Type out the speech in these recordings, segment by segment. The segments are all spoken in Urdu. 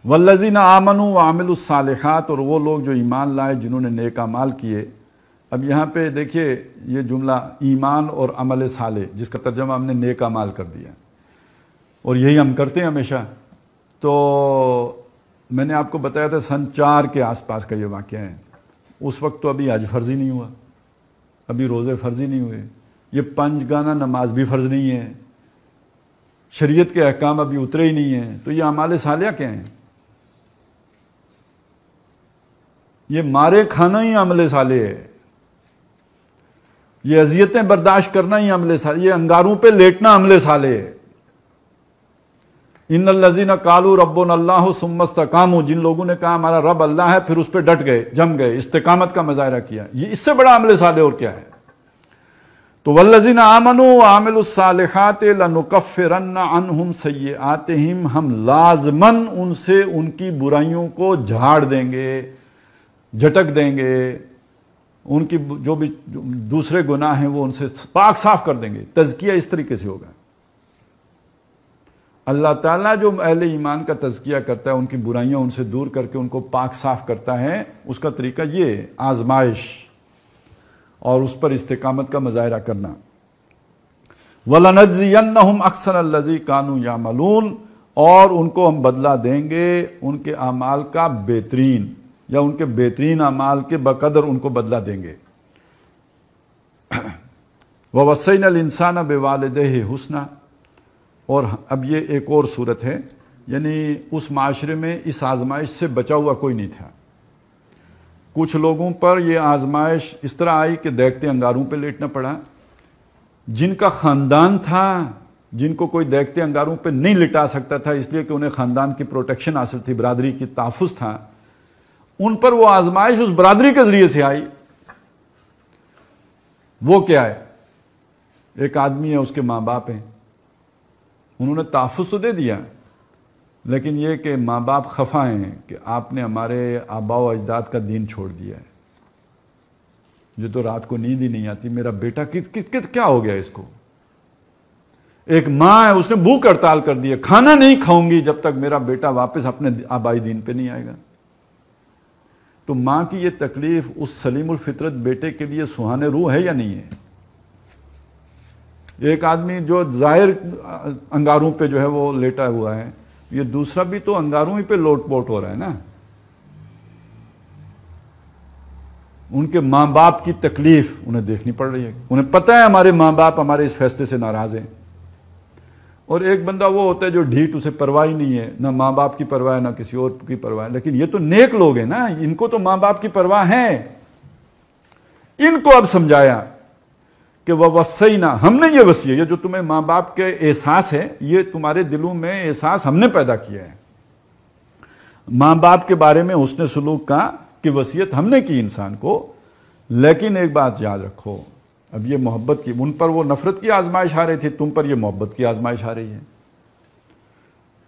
والذین آمنوا وعملوا الصالحات، اور وہ لوگ جو ایمان لائے جنہوں نے نیک اعمال کیے. اب یہاں پہ دیکھیے یہ جملہ ایمان اور عمل صالح، جس کا ترجمہ ہم نے نیک اعمال کر دیا، اور یہی ہم کرتے ہیں ہمیشہ. تو میں نے آپ کو بتایا تھا سن 4 کے آس پاس کا یہ واقعہ ہے. اس وقت تو ابھی حج فرض ہی نہیں ہوا، ابھی روزے فرض ہی نہیں ہوئے، یہ 5 گانا نماز بھی فرض نہیں ہے، شریعت کے احکام ابھی اترے ہی نہیں ہیں. تو یہ اعمال صالحہ کیا ہیں؟ یہ مارے کھانا ہی عمل صالح ہے، یہ اذیتیں برداشت کرنا ہی عمل صالح، یہ انگاروں پہ لیٹنا عمل صالح ہے. ان الذین قالوا ربنا اللہ ثم استقاموا، جن لوگوں نے کہا ہمارا رب اللہ ہے پھر اس پہ ڈٹ گئے، جم گئے، استقامت کا مظاہرہ کیا، یہ اس سے بڑا عمل صالح اور کیا ہے؟ تو والذین آمنوا وعملوا الصالحات لنکفرن عنہم سیئاتہم، ہم لازماً ان سے ان کی برائیوں کو جھاڑ دیں گے، جھٹک دیں گے، ان کی جو بھی دوسرے گناہ ہیں وہ ان سے پاک صاف کر دیں گے. تزکیہ اس طریقے سے ہوگا. اللہ تعالیٰ جو اہل ایمان کا تزکیہ کرتا ہے، ان کی برائیاں ان سے دور کر کے ان کو پاک صاف کرتا ہے، اس کا طریقہ یہ ہے آزمائش اور اس پر استقامت کا مظاہرہ کرنا. وَلَنَجْزِيَنَّهُمْ أَحْسَنَ الَّذِي كَانُوا يَعْمَلُونَ، اور ان کو ہم بدلہ دیں گے ان کے اعمال کا بہترین، یا ان کے بہترین اعمال کے بقدر ان کو بدلہ دیں گے. وَوَصَّيْنَا الْإِنسَانَ بِوَالِدَيْهِ حُسْنًا، اور اب یہ ایک اور صورت ہے، یعنی اس معاشرے میں اس آزمائش سے بچا ہوا کوئی نہیں تھا. کچھ لوگوں پر یہ آزمائش اس طرح آئی کہ دیکھتے انگاروں پہ لیٹنا پڑا. جن کا خاندان تھا، جن کو کوئی دیکھتے انگاروں پہ نہیں لٹا سکتا تھا اس لیے کہ انہیں خاندان کی پروٹیکشن حاصل تھی، برادری کی تحفظ تھا، ان پر وہ آزمائش اس برادری کے ذریعے سے آئی. وہ کیا ہے؟ ایک آدمی ہے، اس کے ماں باپ ہیں، انہوں نے تحفظ تو دے دیا، لیکن یہ کہ ماں باپ خفا ہیں کہ آپ نے ہمارے آباء و اجداد کا دین چھوڑ دیا ہے. یہ تو رات کو نیند ہی نہیں آتی، میرا بیٹا کیا ہو گیا اس کو. ایک ماں ہے، اس نے بھوک ہڑتال کر دی ہے، کھانا نہیں کھاؤں گی جب تک میرا بیٹا واپس اپنے آبائی دین پہ نہیں آئے گا. تو ماں کی یہ تکلیف اس سلیم الفطرت بیٹے کے لیے سہانے روح ہے یا نہیں ہے؟ ایک آدمی جو ظاہر انگاروں پہ جو ہے وہ لیٹا ہوا ہے، یہ دوسرا بھی تو انگاروں ہی پہ لوٹ پوٹ ہو رہا ہے نا. ان کے ماں باپ کی تکلیف انہیں دیکھنی پڑ رہی ہے، انہیں پتہ ہے ہمارے ماں باپ ہمارے اس فیصلے سے ناراض ہیں. اور ایک بندہ وہ ہوتا ہے جو ڈھیٹ، اسے پرواہ ہی نہیں ہے، نہ ماں باپ کی پرواہ ہے نہ کسی اور کی پرواہ ہے. لیکن یہ تو نیک لوگ ہیں نا، ان کو تو ماں باپ کی پرواہ ہے. ان کو اب سمجھایا کہ وَوَصَّيْنَا، ہم نے یہ وصیت، یہ جو تمہیں ماں باپ کے احساس ہے، یہ تمہارے دلوں میں احساس ہم نے پیدا کیا ہے. ماں باپ کے بارے میں حسن سلوک کا کی وصیت ہم نے کی انسان کو. لیکن ایک بات یاد رکھو، اب یہ محبت کی، ان پر وہ نفرت کی آزمائش آ رہی تھی، تم پر یہ محبت کی آزمائش آ رہی ہے.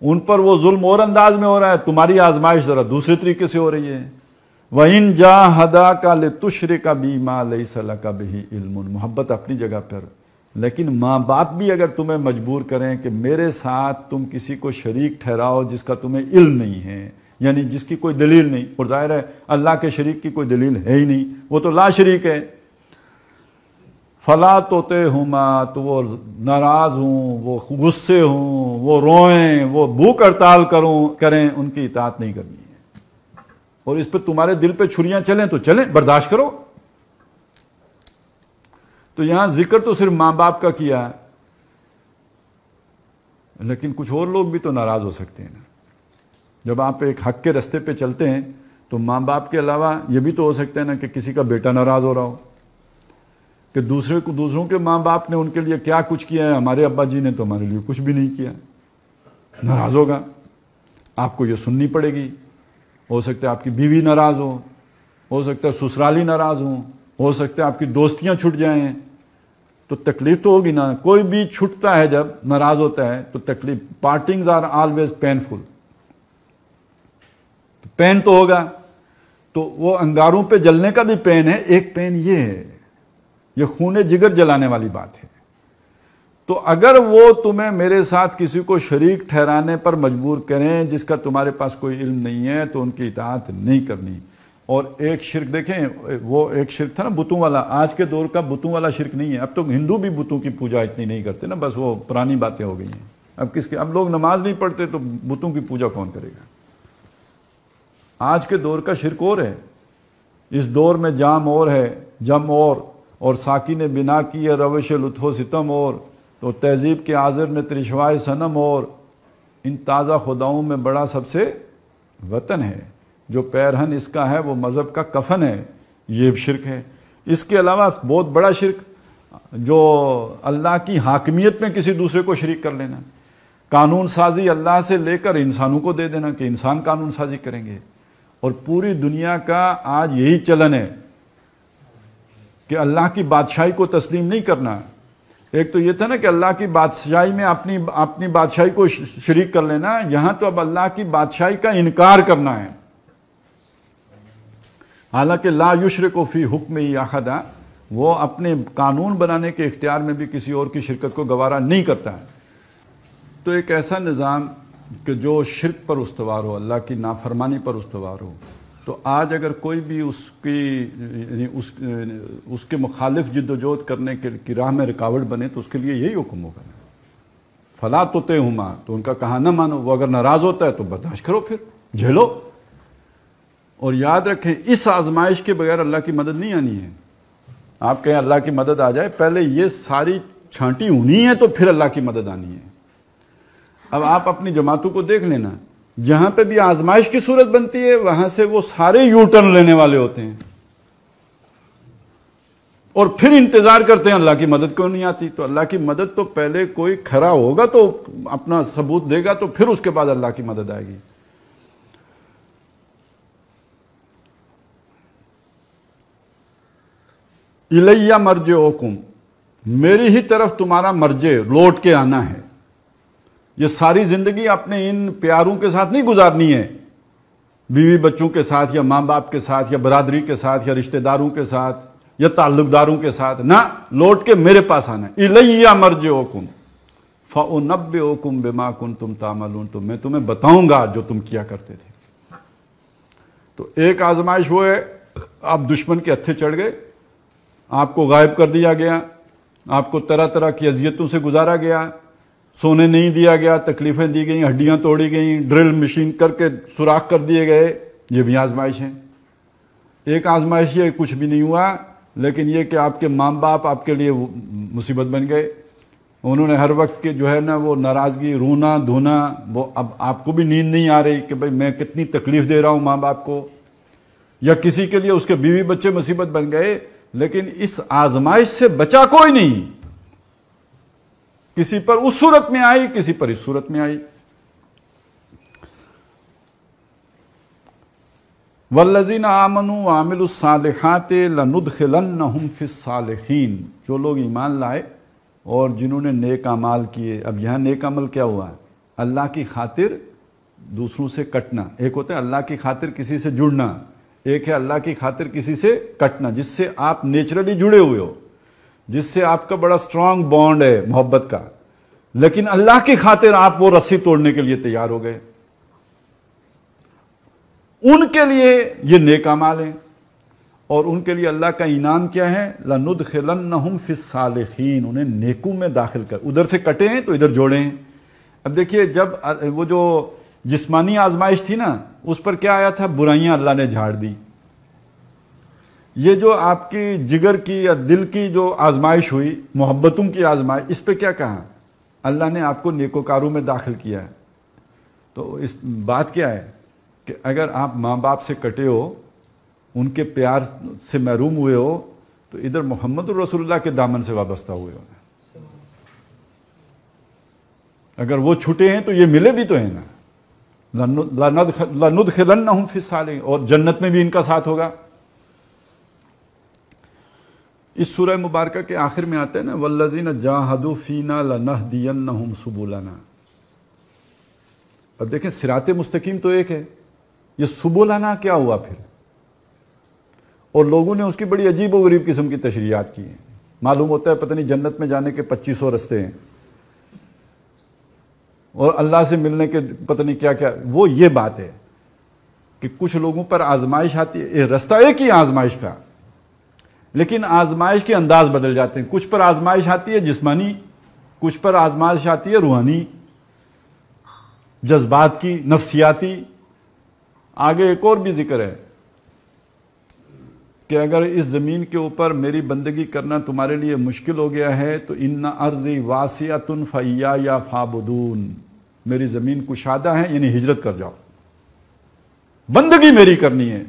ان پر وہ ظلم اور انداز میں ہو رہا ہے، تمہاری آزمائش ذرا دوسرے طریقے سے ہو رہی ہے. وَإِن جَاهَدَاكَ لِتُشْرِكَ بِي مَا لَيْسَ لَكَ بِهِ عِلْمٌ، محبت اپنی جگہ پر. لیکن ماں باپ بھی اگر تمہیں مجبور کریں کہ میرے ساتھ تم کسی کو شریک ٹھہراؤ جس کا تمہیں علم نہیں ہے، یعنی جس کی کوئی دلیل نہیں، اور ظاہر ہے اللہ کے شریک کی کوئی دلیل ہے ہی نہیں، وہ تو لا شریک ہے. فَلَا تُطِعْهُمَا، تو وہ ناراض ہوں، وہ غصے ہوں، وہ روئیں، وہ بھوک ہڑتال کریں، ان کی اطاعت نہیں کرنی ہے. اور اس پہ تمہارے دل پہ چھریاں چلیں تو چلیں، برداشت کرو. تو یہاں ذکر تو صرف ماں باپ کا کیا ہے، لیکن کچھ اور لوگ بھی تو ناراض ہو سکتے ہیں نا. جب آپ ایک حق کے رستے پہ چلتے ہیں تو ماں باپ کے علاوہ یہ بھی تو ہو سکتا ہے نا کہ کسی کا بیٹا ناراض ہو رہا ہو، کہ دوسروں کے ماں باپ نے ان کے لیے کیا کچھ کیا ہے، ہمارے ابا جی نے تو ہمارے لیے کچھ بھی نہیں کیا. ناراض ہوگا، آپ کو یہ سننی پڑے گی. ہو سکتا ہے آپ کی بیوی ناراض ہو سکتا ہے سسرالی ناراض ہو سکتا ہے آپ کی دوستیاں چھٹ جائیں، تو تکلیف تو ہوگی نا. کوئی بھی چھٹتا ہے جب ناراض ہوتا ہے تو تکلیف. پارٹنگز آر آلویز پینفل، پین تو ہوگا. تو وہ انگاروں پہ جلنے کا بھی پین ہے. ایک پین یہ ہے، یہ خون جگر جلانے والی بات ہے. تو اگر وہ تمہیں میرے ساتھ کسی کو شریک ٹھہرانے پر مجبور کریں جس کا تمہارے پاس کوئی علم نہیں ہے تو ان کی اطاعت نہیں کرنی. اور ایک شرک دیکھیں، وہ ایک شرک تھا نا بتوں والا، آج کے دور کا بتوں والا شرک نہیں ہے. اب تو ہندو بھی بتوں کی پوجا اتنی نہیں کرتے نا، بس وہ پرانی باتیں ہو گئی ہیں. اب لوگ نماز نہیں پڑھتے تو بتوں کی پوجا کون کرے گا؟ آج کے دور کا شرک اور ہے. اس دور میں جام اور ہے، جم اور ساکی نے بنا کی ہے روش لطف و ستم اور، تو تہذیب کے عاذر نے ترشوائے صنم اور، ان تازہ خداؤں میں بڑا سب سے وطن ہے، جو پیرہن اس کا ہے وہ مذہب کا کفن ہے. یہ شرک ہے. اس کے علاوہ بہت بڑا شرک جو اللہ کی حاکمیت میں کسی دوسرے کو شریک کر لینا. قانون سازی اللہ سے لے کر انسانوں کو دے دینا کہ انسان قانون سازی کریں گے. اور پوری دنیا کا آج یہی چلن ہے کہ اللہ کی بادشاہی کو تسلیم نہیں کرنا. ایک تو یہ تھا نا کہ اللہ کی بادشاہی میں اپنی بادشاہی کو شریک کر لینا، یہاں تو اب اللہ کی بادشاہی کا انکار کرنا ہے. حالانکہ لا یشرک فی حکم احد، وہ اپنے قانون بنانے کے اختیار میں بھی کسی اور کی شرکت کو گوارا نہیں کرتا ہے. تو ایک ایسا نظام کہ جو شرک پر استوار ہو، اللہ کی نافرمانی پر استوار ہو، تو آج اگر کوئی بھی اس کے مخالف جد و جہد کرنے کی راہ میں رکاوٹ بنے تو اس کے لیے یہی حکم ہوگا، فلا تطعہما، تو ان کا کہا نہ مانو. وہ اگر ناراض ہوتا ہے تو برداشت کرو، پھر جھیلو. اور یاد رکھیں اس آزمائش کے بغیر اللہ کی مدد نہیں آنی ہے. آپ کہیں اللہ کی مدد آ جائے، پہلے یہ ساری چھانٹی ہونی ہے تو پھر اللہ کی مدد آنی ہے. اب آپ اپنی جماعتوں کو دیکھ لینا، جہاں پہ بھی آزمائش کی صورت بنتی ہے وہاں سے وہ سارے یو ٹرن لینے والے ہوتے ہیں اور پھر انتظار کرتے ہیں اللہ کی مدد کیوں نہیں آتی. تو اللہ کی مدد تو پہلے کوئی کھڑا ہوگا تو اپنا ثبوت دے گا تو پھر اس کے بعد اللہ کی مدد آئے گی. الیہ مرجعکم، میری ہی طرف تمہارا مرجع لوٹ کے آنا ہے. یہ ساری زندگی اپنے ان پیاروں کے ساتھ نہیں گزارنی ہے، بیوی بچوں کے ساتھ یا ماں باپ کے ساتھ یا برادری کے ساتھ یا رشتہ داروں کے ساتھ یا تعلق داروں کے ساتھ، نہ، لوٹ کے میرے پاس آنا ہے. الیہ مرجعکم فأنبئکم بما کنتم تعملون، تو میں تمہیں بتاؤں گا جو تم کیا کرتے تھے. تو ایک آزمائش وہ ہے، آپ دشمن کے ہتھے چڑھ گئے، آپ کو غائب کر دیا گیا، آپ کو طرح طرح کی اذیتوں سے گزارا گیا، سونے نہیں دیا گیا، تکلیفیں دی گئیں، ہڈیاں توڑی گئیں، ڈرل مشین کر کے سوراخ کر دیے گئے. یہ بھی آزمائش ہے. ایک آزمائش یہ کچھ بھی نہیں ہوا، لیکن یہ کہ آپ کے ماں باپ آپ کے لیے مصیبت بن گئے. انہوں نے ہر وقت کے جو ہے نا وہ ناراضگی، رونا دھونا، وہ اب آپ کو بھی نیند نہیں آ رہی کہ بھئی میں کتنی تکلیف دے رہا ہوں ماں باپ کو. یا کسی کے لیے اس کے بیوی بچے مصیبت بن گئے، لیکن اس آزمائش سے بچا کوئی نہیں. کسی پر اس صورت میں آئی، کسی پر اس صورت میں آئی. والذین آمنوا وعملوا الصالحات لندخلنہم فی الصالحین، جو لوگ ایمان لائے اور جنہوں نے نیک اعمال کیے. اب یہاں نیک عمل کیا ہوا؟ اللہ کی خاطر دوسروں سے کٹنا. ایک ہوتا ہے اللہ کی خاطر کسی سے جڑنا، ایک ہے اللہ کی خاطر کسی سے کٹنا جس سے آپ نیچرلی جڑے ہوئے ہو، جس سے آپ کا بڑا سٹرونگ بانڈ ہے محبت کا، لیکن اللہ کی خاطر آپ وہ رسی توڑنے کے لیے تیار ہو گئے. ان کے لیے یہ نیک اعمال ہیں، اور ان کے لیے اللہ کا انعام کیا ہے؟ لَنُدْخِلَنَّهُمْ فِي الصَّالِحِينَ، انہیں نیکوں میں داخل کر. ادھر سے کٹے ہیں تو ادھر جوڑے ہیں. اب دیکھیے جب وہ جو جسمانی آزمائش تھی نا، اس پر کیا آیا تھا؟ برائیاں اللہ نے جھاڑ دی. یہ جو آپ کی جگر کی یا دل کی جو آزمائش ہوئی، محبتوں کی آزمائش، اس پہ کیا کہا؟ اللہ نے آپ کو نیکوکاروں میں داخل کیا ہے. تو اس بات کیا ہے کہ اگر آپ ماں باپ سے کٹے ہو، ان کے پیار سے محروم ہوئے ہو، تو ادھر محمد الرسول اللہ کے دامن سے وابستہ ہوئے ہو. اگر وہ چھٹے ہیں تو یہ ملے بھی تو ہیں نا. لَنُدْخِلَنَّهُمْ فِي الصَّالِحِينَ، اور جنت میں بھی ان کا ساتھ ہوگا. اس سورہ مبارکہ کے آخر میں آتا ہے نا وَالَّذِينَ جَاهَدُوا فِينَا لَنَهْدِيَنَّهُمْ سُبُلَنَا. اب دیکھیں صراط مستقیم تو ایک ہے، یہ سبولانا کیا ہوا پھر؟ اور لوگوں نے اس کی بڑی عجیب و غریب قسم کی تشریحات کی ہیں. معلوم ہوتا ہے پتہ نہیں جنت میں جانے کے 2500 رستے ہیں. اور اللہ سے ملنے کے پتہ نہیں کیا کیا، وہ یہ بات ہے کہ کچھ لوگوں پر آزمائش آتی ہے، رستہ ایک ہی آزمائش کا، لیکن آزمائش کے انداز بدل جاتے ہیں. کچھ پر آزمائش آتی ہے جسمانی، کچھ پر آزمائش آتی ہے روحانی، جذبات کی، نفسیاتی. آگے ایک اور بھی ذکر ہے کہ اگر اس زمین کے اوپر میری بندگی کرنا تمہارے لیے مشکل ہو گیا ہے تو ان ارضی واسعۃ فایایا فاعبدون، میری زمین کشادہ ہے، یعنی ہجرت کر جاؤ، بندگی میری کرنی ہے.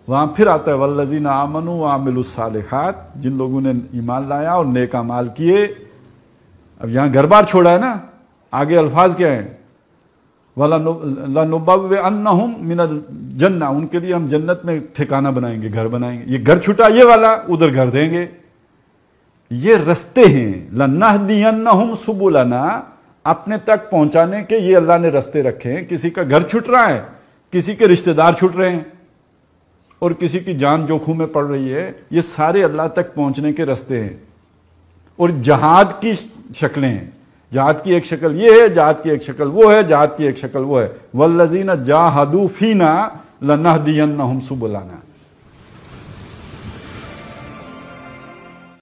وہاں پھر آتا ہے والذین آمنوا وعملوا الصالحات، جن لوگوں نے ایمان لایا اور نیک اعمال کیے. اب یہاں گھر بار چھوڑا ہے نا، آگے الفاظ کیا ہیں؟ وَلَنُبَوِّئَنَّهُمْ مِنَ الْجَنَّةِ، ان کے لیے ہم جنت میں ٹھکانہ بنائیں گے، گھر بنائیں گے. یہ گھر چھٹا یہ والا، ادھر گھر دیں گے. یہ رستے ہیں. لَنَّهْدِيَنَّهُمْ سُبُلَنَا، اپنے تک پہنچانے کے یہ اللہ نے رستے رکھے ہیں. کسی کا گھر چھٹ رہا ہے، کسی کے رشتہ دار چھٹ رہے ہیں، اور کسی کی جان جوکھوں میں پڑ رہی ہے. یہ سارے اللہ تک پہنچنے کے رستے ہیں. اور جہاد کی شکلیں ہیں. جہاد کی ایک شکل یہ ہے، جہاد کی ایک شکل وہ ہے، جہاد کی ایک شکل وہ ہے. وَالَّذِينَ جَاهَدُوا فِينَا لَنَهْدِيَنَّهُمْ سُبُلَنَا.